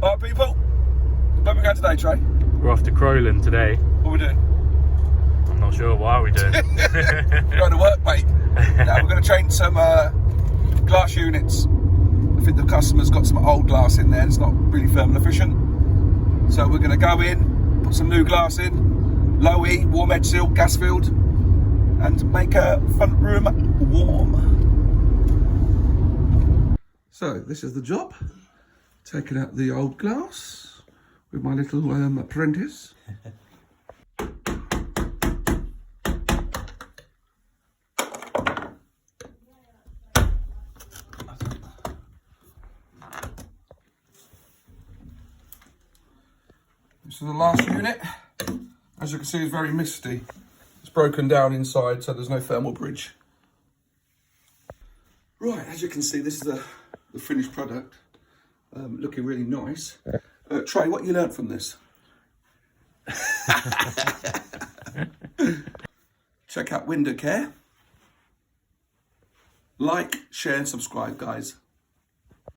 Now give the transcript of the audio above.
Alright people, where we going today, Trey? We're off to Crowland today. What are we doing? I'm not sure. What are we doing? We're going to work, mate. Now we're going to change some glass units. I think the customer's got some old glass in there and it's not really thermal efficient. So we're going to go in, put some new glass in, low E, warm edge seal, gas filled, and make a front room warm. So this is the job. Taking out the old glass with my little apprentice. This is the last unit. As you can see, it's very misty. It's broken down inside, so there's no thermal bridge. Right, as you can see, this is the finished product. Looking really nice. Trey, what you learnt from this? Check out Window Care. Like, share and subscribe, guys.